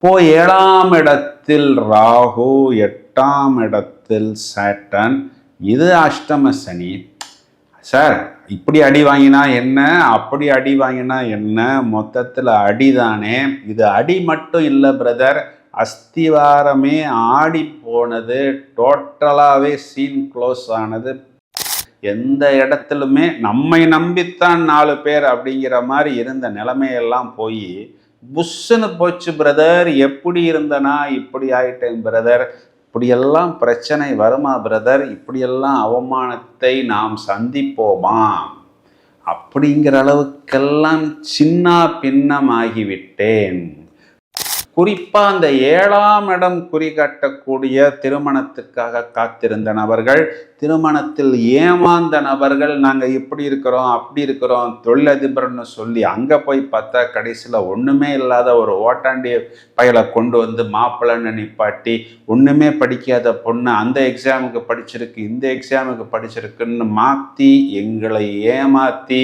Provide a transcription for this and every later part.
இப்போ 7ஆம் இடத்தில் ராகு, 8ஆம் இடத்தில் சாட்டர்ன், இது அஷ்டம சனி. சார் இப்படி அடி வாங்கினா என்ன, அப்படி அடி வாங்கினா என்ன, மொத்தத்தில் அடிதானே. இது அடி மட்டும் இல்லை பிரதர், அஸ்திவாரமே ஆடி போனது, டோட்டலாகவே சீன் க்ளோஸ் ஆனது. எந்த இடத்துலுமே நம்மை நம்பித்தான் 4 பேர் அப்படிங்கிற மாதிரி இருந்த நிலைமையெல்லாம் போய் புஷ்ஷுன்னு போச்சு பிரதர். எப்படி இருந்தனா இப்படி ஆயிட்டேன் பிரதர். இப்படியெல்லாம் பிரச்சனை வருமா பிரதர்? இப்படியெல்லாம் அவமானத்தை நாம் சந்திப்போமா? அப்படிங்கிற அளவுக்கெல்லாம் சின்ன பின்னமாகிவிட்டேன். குறிப்பா அந்த 7ஆம் இடம் குறிகாட்டக்கூடிய திருமணத்துக்காக காத்திருந்த நபர்கள், திருமணத்தில் ஏமாந்த நபர்கள், நாங்க இப்படி இருக்கிறோம் அப்படி இருக்கிறோம் தொழிலதிபர்னு சொல்லி அங்க போய் பார்த்தா கடைசியில் ஒண்ணுமே இல்லாத ஒரு ஓட்டாண்டி பயலை கொண்டு வந்து மாப்பிள்ளைன்னு நிப்பாட்டி, ஒண்ணுமே படிக்காத பொண்ணு அந்த எக்ஸாமுக்கு படிச்சிருக்கு இந்த எக்ஸாமுக்கு படிச்சிருக்குன்னு மாத்தி எங்களை ஏமாத்தி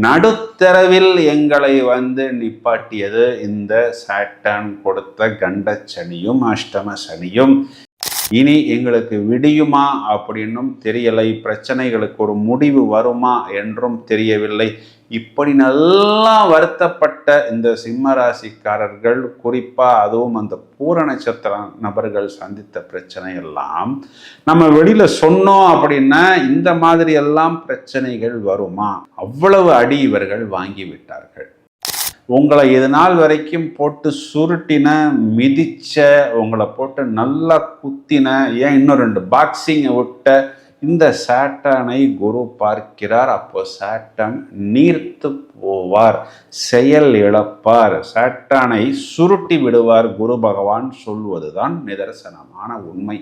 நடுத்தரவில் எங்களை வந்து நிப்பாட்டியது இந்த சாட்டர்ன் கொடுத்த கண்டச்சனியும் அஷ்டம சனியும். இனி எங்களுக்கு விடியுமா அப்படின்னும் தெரியலை, பிரச்சனைகளுக்கு ஒரு முடிவு வருமா என்றும் தெரியவில்லை. இப்படி நல்லா வருத்தப்பட்ட இந்த சிம்ம ராசிக்காரர்கள், குறிப்பா அதுவும் அந்த பூர நட்சத்திர நபர்கள் சந்தித்த பிரச்சனை எல்லாம் நம்ம வெளியில சொன்னோம் அப்படின்னா இந்த மாதிரி எல்லாம் பிரச்சனைகள் வருமா? அவ்வளவு அடி இவர்கள் வாங்கி விட்டார்கள். உங்களை இது நாள் வரைக்கும் போட்டு சுருட்டின, மிதிச்ச, உங்களை போட்டு நல்லா குத்தின, ஏன் இன்னும் 2 பாக்ஸிங் விட்ட இந்த சாட்டனை குரு பார்க்கிறார். அப்போ சாட்டன் நீர்த்து போவார், செயல் இழப்பார், சாட்டனை சுருட்டி விடுவார் குரு பகவான் சொல்வதுதான் நிதர்சனமான உண்மை.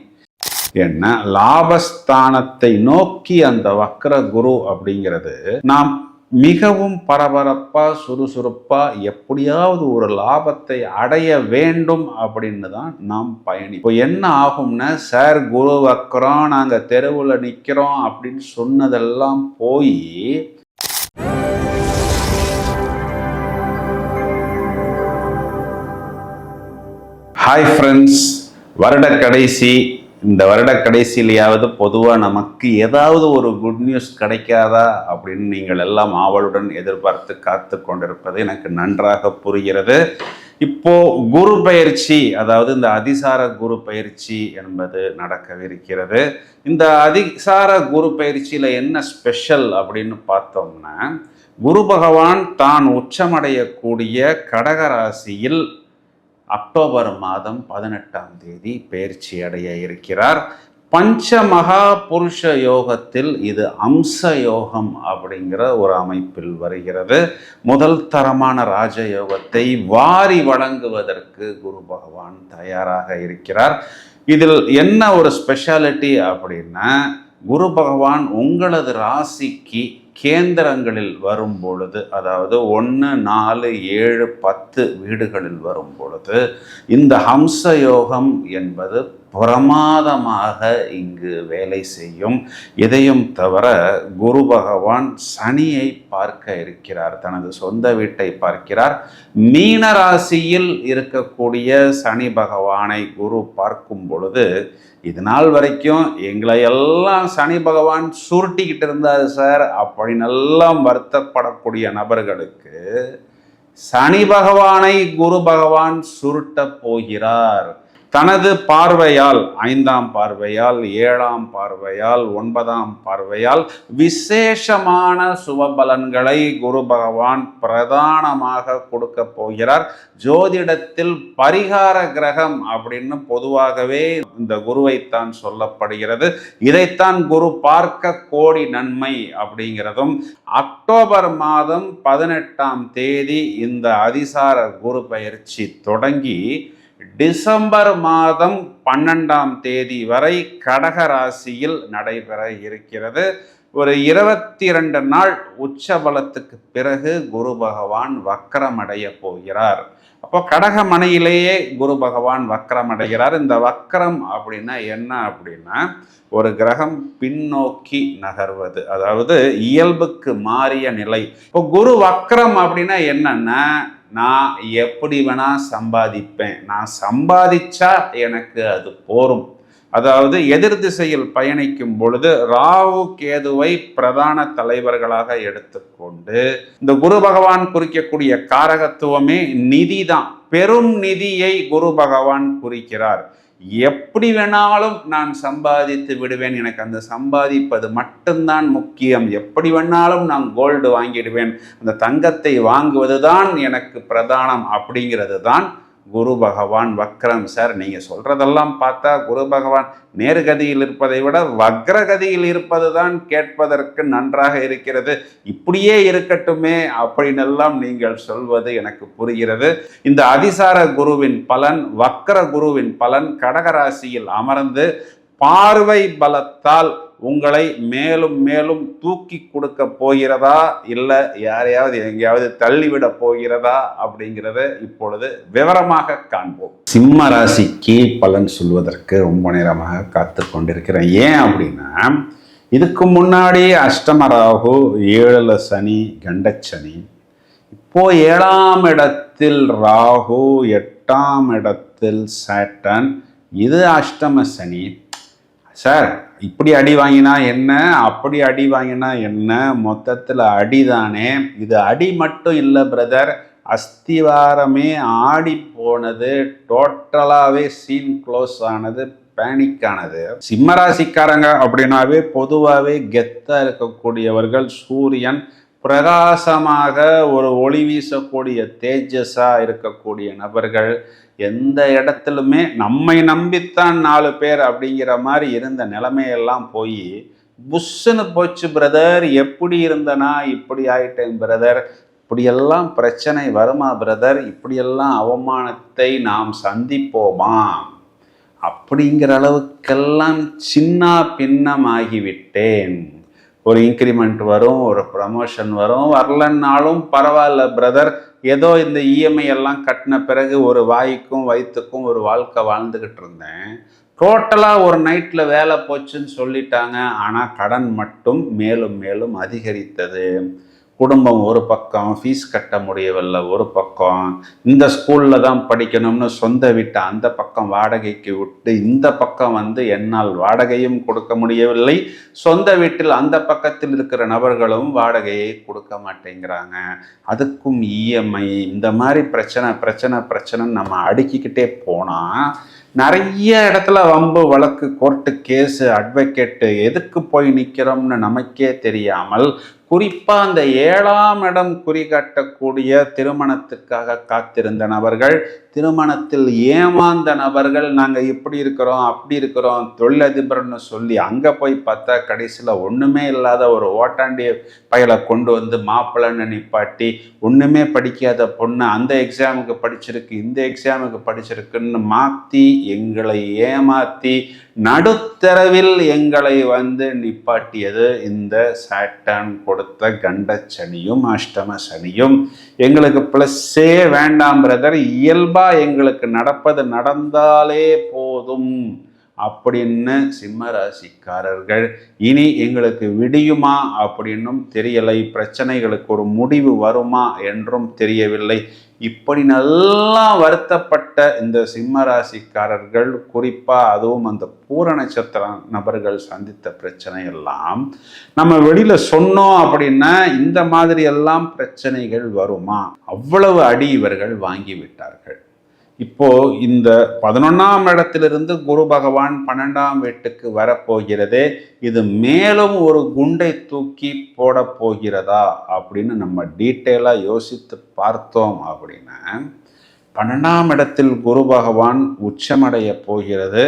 என்ன லாபஸ்தானத்தை நோக்கி அந்த வக்ர குரு அப்படிங்கிறது நாம் மிகவும் பரபரப்பா சுறுசுறுப்பா எப்படியாவது ஒரு லாபத்தை அடைய வேண்டும் அப்படின்னு தான் நாம் பயணிப்போம். என்ன ஆகும்னா, சார் குரு வக்ரம், நாங்க தெருவுல நிக்கிறோம் அப்படின்னு சொன்னதெல்லாம் போய் ஹாய் ஃப்ரெண்ட்ஸ், வருட கடைசி. இந்த வருட கடைசியிலேயாவது பொதுவாக நமக்கு ஏதாவது ஒரு குட் நியூஸ் கிடைக்காதா அப்படின்னு நீங்கள் எல்லாம் ஆவலுடன் எதிர்பார்த்து காத்து கொண்டிருப்பது எனக்கு நன்றாக புரிகிறது. இப்போ குரு பயிற்சி, அதாவது இந்த அதிசார குரு பயிற்சி என்பது நடக்கவிருக்கிறது. இந்த அதிசார குரு பயிற்சியில் என்ன ஸ்பெஷல் அப்படின்னு பார்த்தோம்னா, குரு பகவான் தான் உச்சமடையக்கூடிய கடகராசியில் அக்டோபர் மாதம் 18ஆம் தேதி பயிற்சி அடைய இருக்கிறார். பஞ்ச மகா புருஷ யோகத்தில் இது அம்ச யோகம் அப்படிங்கிற ஒரு அமைப்பில் வருகிறது. முதல் தரமான ராஜயோகத்தை வாரி வழங்குவதற்கு குரு பகவான் தயாராக இருக்கிறார். இதில் என்ன ஒரு ஸ்பெஷாலிட்டி அப்படின்னா, குரு பகவான் உங்களது ராசிக்கு கேந்திரங்களில் வரும் பொழுது, அதாவது 1, 4, 7, 10 வீடுகளில் வரும் பொழுது இந்த ஹம்ச யோகம் என்பது பிரமாதமாக இங்கு வேலை செய்யும். இதையும் தவிர குரு பகவான் சனியை பார்க்க இருக்கிறார், தனது சொந்த வீட்டை பார்க்கிறார். மீன ராசியில் இருக்கக்கூடிய சனி பகவானை குரு பார்க்கும் பொழுது, இது நாள் வரைக்கும் எங்களை எல்லாம் சனி பகவான் சுருட்டிக்கிட்டு இருந்தார் சார் அப்படின்னு எல்லாம் வருத்தப்படக்கூடிய நபர்களுக்கு சனி பகவானை குரு பகவான் சுருட்ட போகிறார். தனது பார்வையால், 5ஆம் பார்வையால், 7ஆம் பார்வையால், 9ஆம் பார்வையால் விசேஷமான சுபபலன்களை குரு பகவான் பிரதானமாக கொடுக்க போகிறார். ஜோதிடத்தில் பரிகார கிரகம் அப்படின்னு பொதுவாகவே இந்த குருவைத்தான் சொல்லப்படுகிறது. இதைத்தான் குரு பார்க்க கோடி நன்மை அப்படிங்கிறதும். அக்டோபர் மாதம் 18ஆம் தேதி இந்த அதிசார குரு பயிற்சி தொடங்கி டிசம்பர் மாதம் 12ஆம் தேதி வரை கடகராசியில் நடைபெற இருக்கிறது. ஒரு 22 நாள் உச்சபலத்துக்கு பிறகு குரு பகவான் வக்கரமடைய போகிறார். அப்போ கடகமனையிலேயே குரு பகவான் வக்கரமடைகிறார். இந்த வக்கரம் அப்படின்னா என்ன அப்படின்னா, ஒரு கிரகம் பின்னோக்கி நகர்வது, அதாவது இயல்புக்கு மாறிய நிலை. இப்போ குரு வக்கரம் அப்படின்னா என்னன்னா, நான் எப்படி வேணா சம்பாதிப்பேன், நான் சம்பாதிச்சா எனக்கு அது போரும். அதாவது எதிர் திசையில் பயணிக்கும் பொழுது ராகு கேதுவை பிரதான தலைவர்களாக எடுத்துக்கொண்டு இந்த குரு பகவான் குறிக்கக்கூடிய காரகத்துவமே நிதி தான். பெரும் நிதியை குரு பகவான் குறிக்கிறார். எப்படி வேணாலும் நான் சம்பாதித்து விடுவேன், எனக்கு அந்த சம்பாதிப்பது மட்டும்தான் முக்கியம், எப்படி வேணாலும் நான் கோல்டு வாங்கிடுவேன், அந்த தங்கத்தை வாங்குவது தான் எனக்கு பிரதானம் அப்படிங்கிறது தான் குரு பகவான் வக்ரம். சார் நீங்கள் சொல்கிறதெல்லாம் பார்த்தா குரு பகவான் நேர்கதியில் இருப்பதை விட வக்ரகதியில் இருப்பது தான் கேட்பதற்கு நன்றாக இருக்கிறது, இப்படியே இருக்கட்டுமே அப்படின்னெல்லாம் நீங்கள் சொல்வது எனக்கு புரிகிறது. இந்த அதிசார குருவின் பலன், வக்ர குருவின் பலன் கடகராசியில் அமர்ந்து பார்வை பலத்தால் உங்களை மேலும் மேலும் தூக்கி கொடுக்க போகிறதா, இல்லை யாரையாவது எங்கேயாவது தள்ளிவிட போகிறதா அப்படிங்கிறத இப்பொழுது விவரமாக காண்போம். சிம்ம ராசிக்கு பலன் சொல்வதற்கு ரொம்ப நேரமாக காத்து கொண்டிருக்கிறேன். ஏன் அப்படின்னா, இதுக்கு முன்னாடி அஷ்டம ராகு, 7ல் சனி, கண்டச்சனி. இப்போ 7ஆம் இடத்தில் ராகு, 8ஆம் இடத்தில் சாட்டர்ன். இது அஷ்டம சனி. சார் இப்படி அடி வாங்கினா என்ன, அப்படி அடி வாங்கினா என்ன, மொத்தத்தில் அடிதானே. இது அடி மட்டும் இல்லை பிரதர், அஸ்திவாரமே ஆடி போனது, டோட்டலாகவே சீன் க்ளோஸ் ஆனது, பேனிக் ஆனது. சிம்மராசிக்காரங்க அப்படின்னாவே பொதுவாகவே கெத்தாக இருக்கக்கூடியவர்கள். சூரியன் பிரகாசமாக ஒரு ஒளி வீசக்கூடிய தேஜஸாக இருக்கக்கூடிய நபர்கள். எந்த இடத்துலுமே நம்மை நம்பித்தான் 4 பேர் அப்படிங்கிற மாதிரி இருந்த நிலைமையெல்லாம் போய் புஷ்ஷுன்னு போச்சு பிரதர். எப்படி இருந்தனா இப்படி ஆயிட்டேன் பிரதர், இப்படியெல்லாம் பிரச்சனை வருமா பிரதர், இப்படியெல்லாம் அவமானத்தை நாம் சந்திப்போமா அப்படிங்கிற அளவுக்கெல்லாம் சின்ன பின்னமாகிவிட்டேன். ஒரு இன்க்ரிமெண்ட் வரும், ஒரு ப்ரமோஷன் வரும், வரலன்னாலும் பரவாயில்ல பிரதர், ஏதோ இந்த இஎம்ஐ எல்லாம் கட்டின பிறகு ஒரு வாய்க்கும் வயிற்றுக்கும் ஒரு வாழ்க்கை வாழ்ந்துக்கிட்டு இருந்தேன். டோட்டலாக ஒரு நைட்டில் வேலை போச்சுன்னு சொல்லிட்டாங்க. ஆனால் கடன் மட்டும் மேலும் மேலும் அதிகரித்தது. குடும்பம் ஒரு பக்கம், ஃபீஸ் கட்ட முடியவில்லை ஒரு பக்கம், இந்த ஸ்கூலில் தான் படிக்கணும்னு சொந்த வீட்டை அந்த பக்கம் வாடகைக்கு விட்டு இந்த பக்கம் வந்து என்னால் வாடகையும் கொடுக்க முடியவில்லை, சொந்த வீட்டில் அந்த பக்கத்தில் இருக்கிற நபர்களும் வாடகையை கொடுக்க மாட்டேங்கிறாங்க, அதுக்கும் இஎம்ஐ, இந்த மாதிரி பிரச்சனைன்னு நம்ம அடுக்கிக்கிட்டே போனால் நிறைய இடத்துல வம்பு வழக்கு, கோர்ட்டு கேஸு, அட்வொகேட்டு, எதுக்கு போய் நிற்கிறோம்னு நமக்கே தெரியாமல், குறிப்பாக அந்த 7ஆம் இடம் குறிகாட்டக்கூடிய திருமணத்துக்காக காத்திருந்த நபர்கள், திருமணத்தில் ஏமாந்த நபர்கள், நாங்கள் இப்படி இருக்கிறோம் அப்படி இருக்கிறோம் தொழிலதிபர்னு சொல்லி அங்கே போய் பார்த்தா கடைசியில் ஒன்றுமே இல்லாத ஒரு ஓட்டாண்டிய பயலை கொண்டு வந்து மாப்பிள்ளைன்னு நிப்பாட்டி, ஒன்றுமே படிக்காத பொண்ணு அந்த எக்ஸாமுக்கு படிச்சிருக்கு இந்த எக்ஸாமுக்கு படிச்சிருக்குன்னு மாற்றி எங்களை ஏமாற்றி நடுத்தரவில் எங்களை வந்து நிப்பாட்டியது இந்த சாட்டர்ன் கொடுத்த கண்டச்சனியும் அஷ்டம சனியும். எங்களுக்கு ப்ளஸ்ஸே வேண்டாம் பிரதர், இயல்பா எங்களுக்கு நடப்பது நடந்தாலே போதும் அப்படின்னு சிம்ம ராசிக்காரர்கள் இனி எங்களுக்கு விடியுமா அப்படின்னும் தெரியலை, பிரச்சனைகளுக்கு ஒரு முடிவு வருமா என்றும் தெரியவில்லை. இப்படி நல்லா வருத்தப்பட்ட இந்த சிம்ம ராசிக்காரர்கள், குறிப்பாக அதுவும் அந்த பூர நட்சத்திர நபர்கள் சந்தித்த பிரச்சனை எல்லாம் நம்ம வெளியில சொன்னோம் அப்படின்னா இந்த மாதிரி எல்லாம் பிரச்சனைகள் வருமா? அவ்வளவு அடி இவர்கள் வாங்கிவிட்டார்கள். இப்போ இந்த 11ஆம் இடத்திலிருந்து குரு பகவான் 12ஆம் வீட்டுக்கு வரப்போகிறதே, இது மேலும் ஒரு குண்டை தூக்கி போட போகிறதா அப்படின்னு நம்ம டீட்டெயிலாக யோசித்து பார்த்தோம் அப்படின்னா, 12ஆம் இடத்தில் குரு பகவான் உச்சமடைய போகிறது.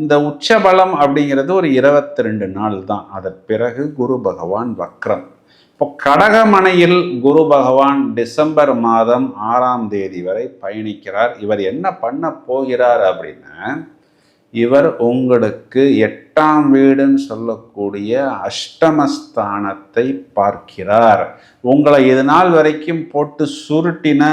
இந்த உச்சபலம் அப்படிங்கிறது ஒரு 22 நாள் தான். அதன் பிறகு குரு பகவான் வக்ரம். இப்போ கடகமனையில் குரு பகவான் டிசம்பர் மாதம் 6ஆம் தேதி வரை பயணிக்கிறார். இவர் என்ன பண்ண போகிறார் அப்படின்னா, இவர் உங்களுக்கு 8ஆம் வீடுன்னு சொல்லக்கூடிய அஷ்டமஸ்தானத்தை பார்க்கிறார். உங்களை இது நாள் வரைக்கும் போட்டு சுருட்டின,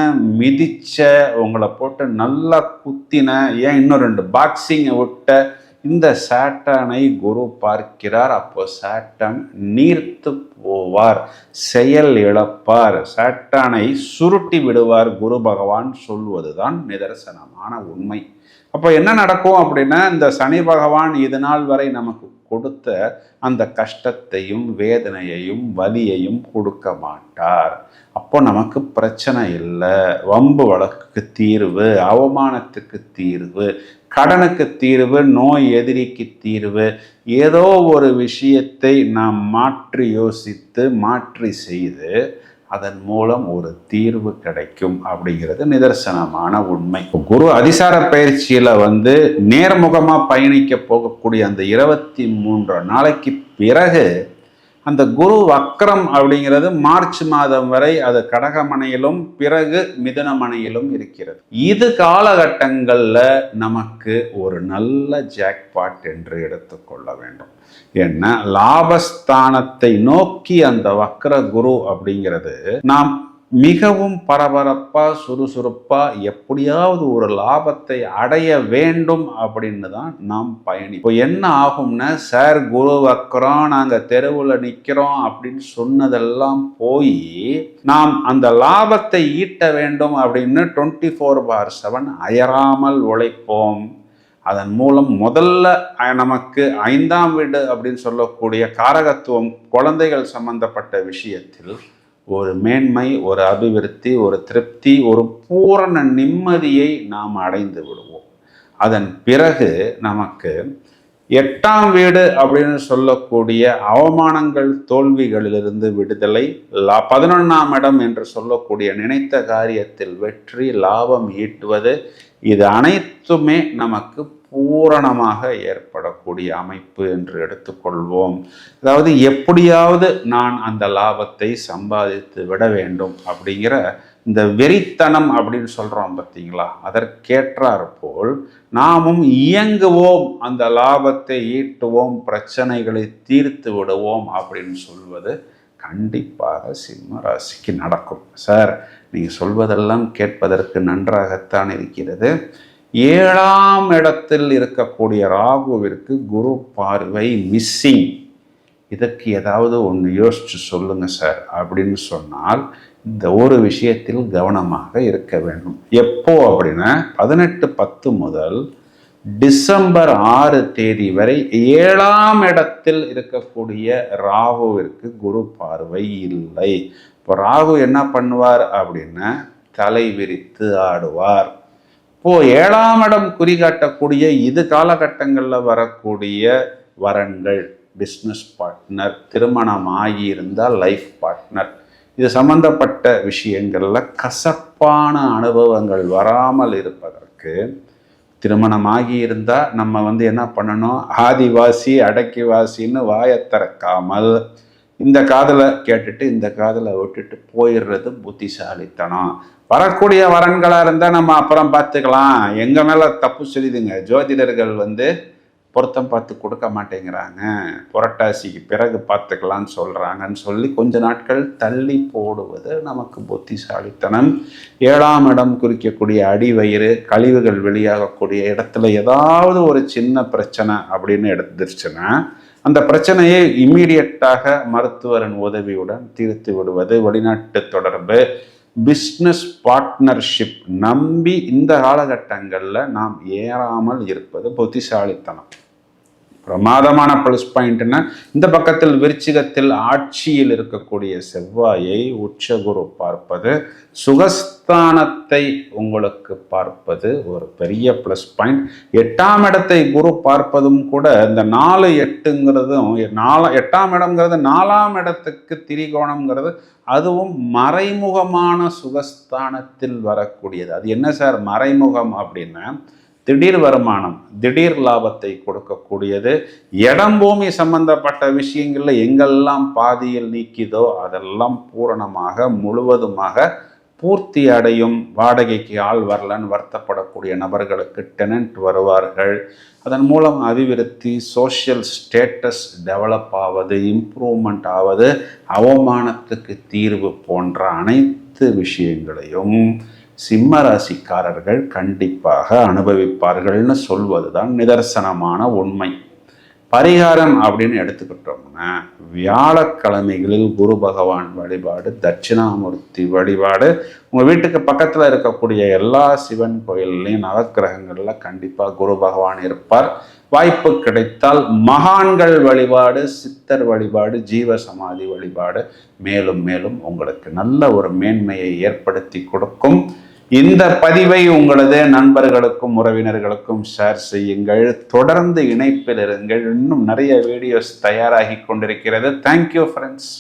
மிதிச்ச, உங்களை போட்டு நல்லா குத்தின, ஏன் இன்னும் 2 பாக்ஸிங்கை விட்ட இந்த சாட்டனை குரு பார்க்கிறார். அப்போ சாட்டன் நீர்த்து போவார், செயல் இழப்பார், சாட்டனை சுருட்டி விடுவார் குரு பகவான் சொல்வதுதான் நிதர்சனமான உண்மை. அப்போ என்ன நடக்கும் அப்படின்னா, இந்த சனி பகவான் இது நாள் வரை நமக்கு கொடுத்த அந்த கஷ்டத்தையும் வேதனையையும் வலியையும் கொடுக்க மாட்டார். அப்போ நமக்கு பிரச்சனை இல்லை. வம்பு வழக்குக்கு தீர்வு, அவமானத்துக்கு தீர்வு, கடனுக்கு தீர்வு, நோய் எதிரிக்கு தீர்வு, ஏதோ ஒரு விஷயத்தை நாம் மாற்றி யோசித்து மாற்றி செய்து அதன் மூலம் ஒரு தீர்வு கிடைக்கும் அப்படிங்கிறது நிதர்சனமான உண்மை. குரு அதிசார பயிற்சியில நேர்முகமா பயணிக்க போகக்கூடிய அந்த 23 நாளைக்கு பிறகு அந்த குரு வக்ரம் அப்படிங்கிறது மார்ச் மாதம் வரை அது கடகமனையிலும் பிறகு மிதுனமனையிலும் இருக்கிறது. இது காலகட்டங்கள்ல நமக்கு ஒரு நல்ல ஜாக்பாட் என்று எடுத்துக்கொள்ள வேண்டும். ஏன்னா லாபஸ்தானத்தை நோக்கி அந்த வக்ர குரு அப்படிங்கிறது நாம் மிகவும் பரபரப்பா சுறுசுறுப்பா எப்படியாவது ஒரு லாபத்தை அடைய வேண்டும் அப்படின்னு தான் நாம் பயணிப்போம். என்ன ஆகும்னா, சார் குரு வக்ரம், நாங்க தெருவில் நிற்கிறோம் அப்படின்னு சொன்னதெல்லாம் போய் நாம் அந்த லாபத்தை ஈட்ட வேண்டும் அப்படின்னு 24/7 அயராமல் உழைப்போம். அதன் மூலம் முதல்ல நமக்கு 5ஆம் வீடு அப்படின்னு சொல்லக்கூடிய காரகத்துவம் குழந்தைகள் சம்பந்தப்பட்ட விஷயத்தில் ஒரு மேன்மை, ஒரு அபிவிருத்தி, ஒரு திருப்தி, ஒரு பூரண நிம்மதியை நாம் அடைந்து விடுவோம். அதன் பிறகு நமக்கு 8ஆம் வீடு அப்படின்னு சொல்லக்கூடிய அவமானங்கள் தோல்விகளிலிருந்து விடுதலை, 11ஆம் இடம் என்று சொல்லக்கூடிய நினைத்த காரியத்தில் வெற்றி, லாபம் ஈட்டுவது, இது அனைத்துமே நமக்கு பூரணமாக ஏற்படக்கூடிய அமைப்பு என்று எடுத்துக்கொள்வோம். அதாவது எப்படியாவது நான் அந்த லாபத்தை சம்பாதித்து விட வேண்டும் அப்படிங்கிற இந்த வெறித்தனம் அப்படின்னு சொல்றோம் பார்த்தீங்களா, அதற்கேற்றார் போல் நாமும் இயங்குவோம், அந்த லாபத்தை ஈட்டுவோம், பிரச்சனைகளை தீர்த்து விடுவோம் அப்படின்னு சொல்வது கண்டிப்பாக சிம்ம ராசிக்கு நடக்கும். சார், நீங்கள் சொல்வதெல்லாம் கேட்பதற்கு நன்றாகத்தான் இருக்கிறது. 7ஆம் இடத்தில் இருக்கக்கூடிய ராகுவிற்கு குரு பார்வை மிஸ்ஸிங். இதற்கு ஏதாவது ஒன்று யோசிச்சு சொல்லுங்க சார் அப்படின்னு சொன்னால், இந்த ஒரு விஷயத்தில் கவனமாக இருக்க வேண்டும். எப்போ அப்படின்னா, 18/10 முதல் டிசம்பர் 6 வரை 7ஆம் இடத்தில் இருக்கக்கூடிய ராகுவிற்கு குரு பார்வை இல்லை. இப்போ ராகு என்ன பண்ணுவார் அப்படின்னா, தலை விரித்து ஆடுவார். இப்போ 7ஆம் இடம் குறிகாட்டக்கூடிய இது காலகட்டங்களில் வரக்கூடிய வரன்கள், பிஸ்னஸ் பார்ட்னர், திருமணம் ஆகியிருந்தால் லைஃப் பார்ட்னர், இது சம்பந்தப்பட்ட விஷயங்கள்ல கசப்பான அனுபவங்கள் வராமல் இருப்பதற்கு, திருமணம் ஆகியிருந்தால் நம்ம என்ன பண்ணணும், ஆதிவாசி அடக்கிவாசின்னு வாயை திறக்காமல் இந்த காதில் கேட்டுட்டு இந்த காதில் விட்டுட்டு போயிடுறது புத்திசாலித்தனம். வரக்கூடிய வரன்களாக இருந்தால் நம்ம அப்புறம் பார்த்துக்கலாம், எங்கள் மேலே தப்பு சொல்லிதுங்க. ஜோதிடர்கள் பொருத்தம் பார்த்து கொடுக்க மாட்டேங்கிறாங்க, புரட்டாசிக்கு பிறகு பார்த்துக்கலான்னு சொல்கிறாங்கன்னு சொல்லி கொஞ்ச நாட்கள் தள்ளி போடுவது நமக்கு புத்திசாலித்தனம். 7ஆம் இடம் குறிக்கக்கூடிய அடிவயிறு, கழிவுகள் வெளியாகக்கூடிய இடத்துல ஏதாவது ஒரு சின்ன பிரச்சனை அப்படின்னு எடுத்துருச்சுன்னா அந்த பிரச்சனையை இம்மீடியட்டாக மருத்துவரின் உதவியுடன் தீர்த்து விடுவது, வெளிநாட்டு தொடர்பு, பிஸ்னஸ் பார்ட்னர்ஷிப் நம்பி இந்த காலகட்டங்களில் நாம் ஏறாமல் இருப்பது புத்திசாலித்தனம். பிரமாதமான ப்ளஸ் பாயிண்ட்னா, இந்த பக்கத்தில் விருச்சிகத்தில் ஆட்சியில் இருக்கக்கூடிய செவ்வாயை உச்சகுரு பார்ப்பது, சுகஸ்தானத்தை உங்களுக்கு பார்ப்பது ஒரு பெரிய ப்ளஸ் பாயிண்ட். 8ஆம் இடத்தை குரு பார்ப்பதும் கூட இந்த 4-8ங்கிறதும் 8ஆம் இடம்ங்கிறது 4ஆம் இடத்துக்கு திரிகோணம்ங்கிறது, அதுவும் மறைமுகமான சுகஸ்தானத்தில் வரக்கூடியது. அது என்ன சார் மறைமுகம் அப்படின்னா, திடீர் வருமானம், திடீர் லாபத்தை கொடுக்கக்கூடியது. இடம் பூமி சம்பந்தப்பட்ட விஷயங்கள்ல எங்கெல்லாம் பாதியில் நீக்கிதோ அதெல்லாம் பூரணமாக முழுவதுமாக பூர்த்தி அடையும். வாடகைக்கு ஆள் வரலன்னு வருத்தப்படக்கூடிய நபர்களுக்கு டெனன்ட் வருவார்கள். அதன் மூலம் அபிவிருத்தி, சோஷியல் ஸ்டேட்டஸ் டெவலப் ஆவது, இம்ப்ரூவ்மெண்ட் ஆவது, அவமானத்துக்கு தீர்வு போன்ற அனைத்து விஷயங்களையும் சிம்ம ராசிக்காரர்கள் கண்டிப்பாக அனுபவிப்பார்கள்னு சொல்வதுதான் நிதர்சனமான உண்மை. பரிகாரம் அப்படின்னு எடுத்துக்கிட்டோம்னா, வியாழக்கிழமைகளில் குரு பகவான் வழிபாடு, தட்சிணாமூர்த்தி வழிபாடு, உங்கள் வீட்டுக்கு பக்கத்தில் இருக்கக்கூடிய எல்லா சிவன் கோயில்லையும் நவக்கிரகங்களில் கண்டிப்பாக குரு பகவான் இருப்பார். வாய்ப்பு கிடைத்தால் மகான்கள் வழிபாடு, சித்தர் வழிபாடு, ஜீவ சமாதி வழிபாடு மேலும் மேலும் உங்களுக்கு நல்ல ஒரு மேன்மையை ஏற்படுத்தி கொடுக்கும். இந்த பதிவை உங்களது நண்பர்களுக்கும் உறவினர்களுக்கும் ஷேர் செய்யுங்கள். தொடர்ந்து இணைப்பில் இருங்கள். இன்னும் நிறைய வீடியோஸ் தயாராகி கொண்டிருக்கிறது. Thank you friends.